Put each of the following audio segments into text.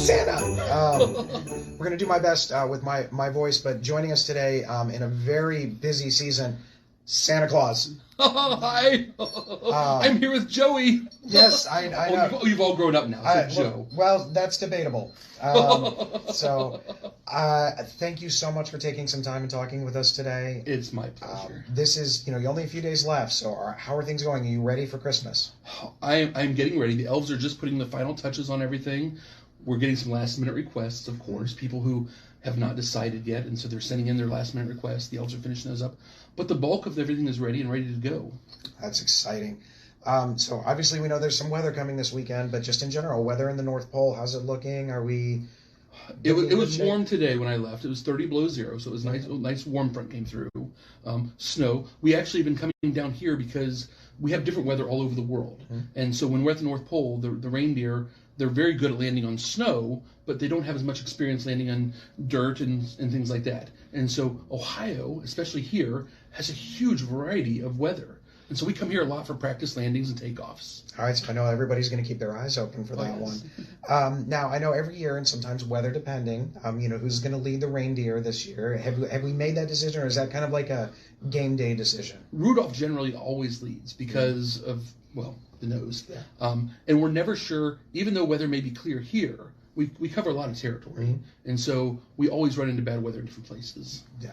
Santa! We're going to do my best with my voice, but joining us today in a very busy season, Santa Claus. Hi! I'm here with Joey. Yes, I know. You've all grown up now, so Joe. Well, that's debatable. Thank you so much for taking some time and talking with us today. It's my pleasure. This is, only a few days left, so how are things going? Are you ready for Christmas? I'm getting ready. The elves are just putting the final touches on everything. We're getting some last-minute requests, of course. People who have not decided yet, and so they're sending in their last-minute requests. The elves are finishing those up. But the bulk of everything is ready and ready to go. That's exciting. So obviously we know there's some weather coming this weekend, but just in general, weather in the North Pole, how's it looking? Are we... It was warm today when I left. It was 30 below zero, so it was nice warm front came through. Snow. We actually have been coming down here because we have different weather all over the world. Mm-hmm. And so when we're at the North Pole, the reindeer, they're very good at landing on snow, but they don't have as much experience landing on dirt and things like that. And so Ohio, especially here, has a huge variety of weather. And so we come here a lot for practice landings and takeoffs. All right, so I know everybody's going to keep their eyes open for that one. Now, I know every year, and sometimes weather depending, who's going to lead the reindeer this year. Have we made that decision, or is that kind of like a game day decision? Rudolph generally always leads because of, the nose. Yeah. And we're never sure, even though weather may be clear here, we cover a lot of territory. Mm-hmm. And so we always run into bad weather in different places. Yeah.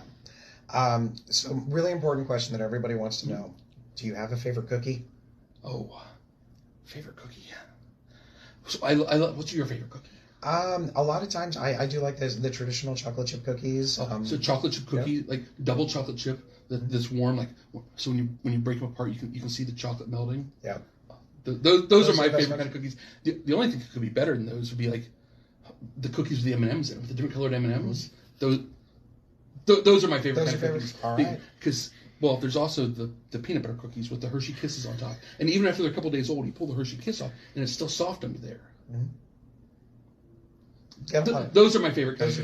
So really important question that everybody wants to know. Do you have a favorite cookie? Oh, favorite cookie. So I love. What's your favorite cookie? A lot of times I do like the traditional chocolate chip cookies. So chocolate chip cookie, like double chocolate chip that's warm. Like so when you break them apart, you can see the chocolate melting. Yeah. Those are my favorite kind of cookies. The only thing that could be better than those would be like the cookies with the M&Ms in them, the different colored M&Ms. Mm-hmm. Those are my favorite kind of cookies. All right. Because there's also the peanut butter cookies with the Hershey Kisses on top. And even after they're a couple days old, you pull the Hershey Kiss off, and it's still soft under there. Mm-hmm. Those are my favorite kinds.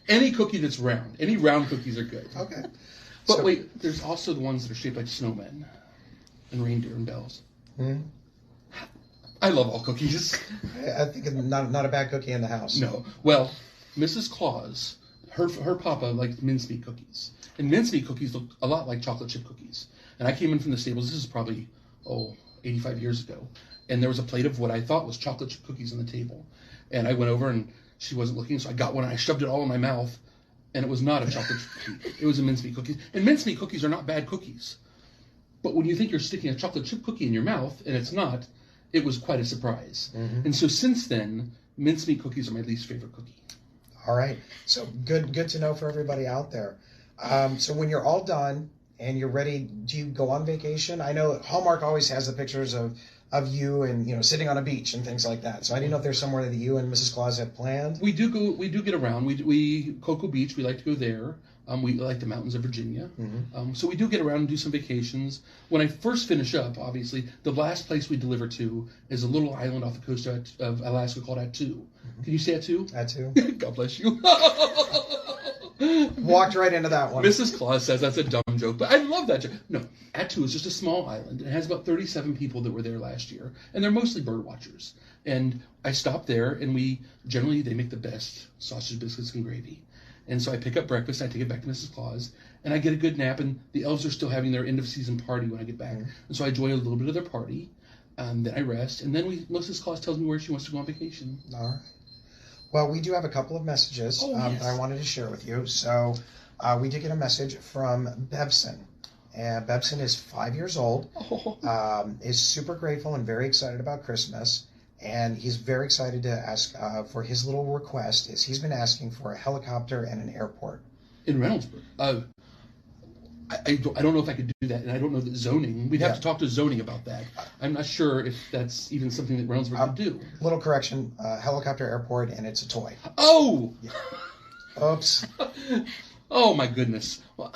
Any cookie that's round. Any round cookies are good. Okay. But wait, there's also the ones that are shaped like snowmen and reindeer and bells. Mm-hmm. I love all cookies. I think it's not a bad cookie in the house. No. Well, Mrs. Claus, her papa liked mincemeat cookies. And mincemeat cookies look a lot like chocolate chip cookies. And I came in from the stables, this is probably, 85 years ago. And there was a plate of what I thought was chocolate chip cookies on the table. And I went over and she wasn't looking, so I got one and I shoved it all in my mouth. And it was not a chocolate chip cookie. It was a mincemeat cookie. And mincemeat cookies are not bad cookies. But when you think you're sticking a chocolate chip cookie in your mouth, and it's not, it was quite a surprise. Mm-hmm. And so since then, mincemeat cookies are my least favorite cookie. All right. So good to know for everybody out there. So when you're all done and you're ready, do you go on vacation? I know Hallmark always has the pictures of you and sitting on a beach and things like that. So I didn't know if there's somewhere that you and Mrs. Claus have planned. We do get around. We Cocoa Beach, we like to go there. We like the mountains of Virginia. Mm-hmm. So we do get around and do some vacations. When I first finish up, obviously, the last place we deliver to is a little island off the coast of Alaska called Attu. Mm-hmm. Can you say Attu? Attu. God bless you. Walked right into that one. Mrs. Claus says that's a dumb joke, but I love that joke. No, Attu is just a small island. It has about 37 people that were there last year, and they're mostly bird watchers. And I stopped there, and they make the best sausage biscuits and gravy. And so I pick up breakfast, I take it back to Mrs. Claus, and I get a good nap, and the elves are still having their end-of-season party when I get back. Mm-hmm. And so I enjoy a little bit of their party, then I rest, and then Mrs. Claus tells me where she wants to go on vacation. All right. Well, we do have a couple of messages that I wanted to share with you. So we did get a message from Bebson. And Bebson is 5 years old, is super grateful and very excited about Christmas. And he's very excited to ask for his little request is he's been asking for a helicopter and an airport. In Reynoldsburg. I don't know if I could do that, and I don't know that zoning. We'd have to talk to zoning about that. I'm not sure if that's even something that Reynoldsburg could do. Little correction, helicopter airport, and it's a toy. Oh! Yeah. Oops. Oh, my goodness. Well,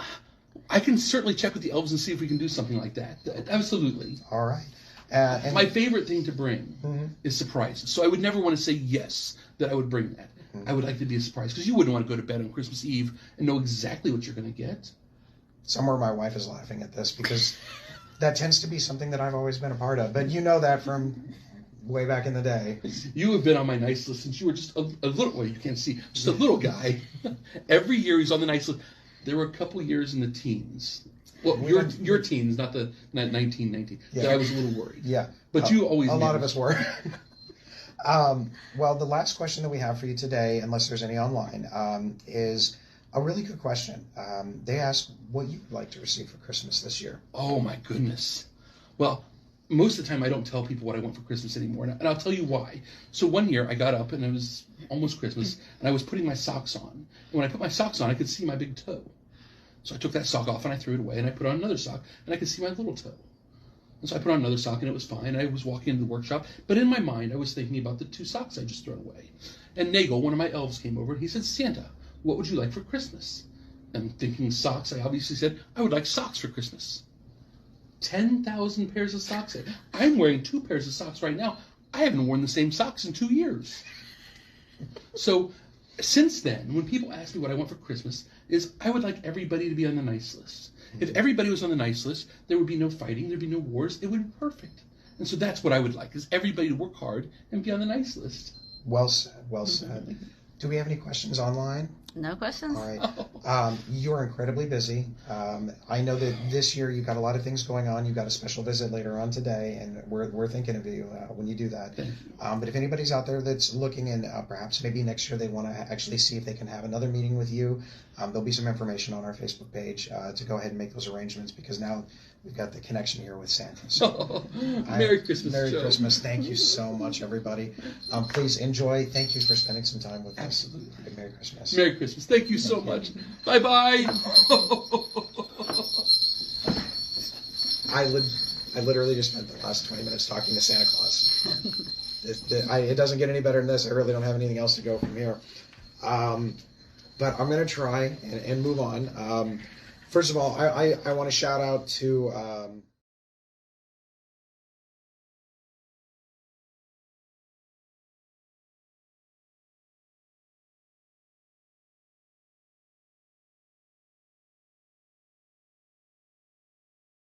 I can certainly check with the elves and see if we can do something like that. Absolutely. All right. My favorite thing to bring is surprises. So I would never want to say yes that I would bring that. Mm-hmm. I would like to be a surprise, because you wouldn't want to go to bed on Christmas Eve and know exactly what you're going to get. Somewhere my wife is laughing at this because that tends to be something that I've always been a part of. But you know that from way back in the day. You have been on my nice list since you were just a little, well, you can't see, just a little guy. Every year he's on the nice list. There were a couple years in the teens. Well, your teens, not 1990. Yeah. That I was a little worried. Yeah. But you always... A lot of us were. Well, the last question that we have for you today, unless there's any online, is a really good question. They ask what you'd like to receive for Christmas this year. Oh, my goodness. Well, most of the time I don't tell people what I want for Christmas anymore, and I'll tell you why. So one year I got up, and it was almost Christmas, and I was putting my socks on. And when I put my socks on, I could see my big toe. So I took that sock off, and I threw it away, and I put on another sock, and I could see my little toe. And so I put on another sock, and it was fine. I was walking into the workshop, but in my mind, I was thinking about the 2 socks I just thrown away. And Nagel, one of my elves, came over, and he said, Santa, what would you like for Christmas? And thinking socks, I obviously said, I would like socks for Christmas. 10,000 pairs of socks. I'm wearing 2 pairs of socks right now. I haven't worn the same socks in 2 years. So since then, when people ask me what I want for Christmas, is I would like everybody to be on the nice list. If everybody was on the nice list, there would be no fighting, there'd be no wars, it would be perfect. And so that's what I would like, is everybody to work hard and be on the nice list. Well said, well said. Do we have any questions online? No questions? All right. You're incredibly busy. I know that this year you've got a lot of things going on. You've got a special visit later on today, and we're thinking of you when you do that. But if anybody's out there that's looking, and perhaps maybe next year they want to actually see if they can have another meeting with you, there'll be some information on our Facebook page to go ahead and make those arrangements, because now we've got the connection here with Santa. So, Merry Christmas, Merry Joe. Christmas. Thank you so much, everybody. Please enjoy. Thank you for spending some time with us. Absolutely. Merry Christmas. Merry Christmas. Thank you so much. Bye-bye. I literally just spent the last 20 minutes talking to Santa Claus. It doesn't get any better than this. I really don't have anything else to go from here. But I'm going to try and move on. First of all, I want to shout out to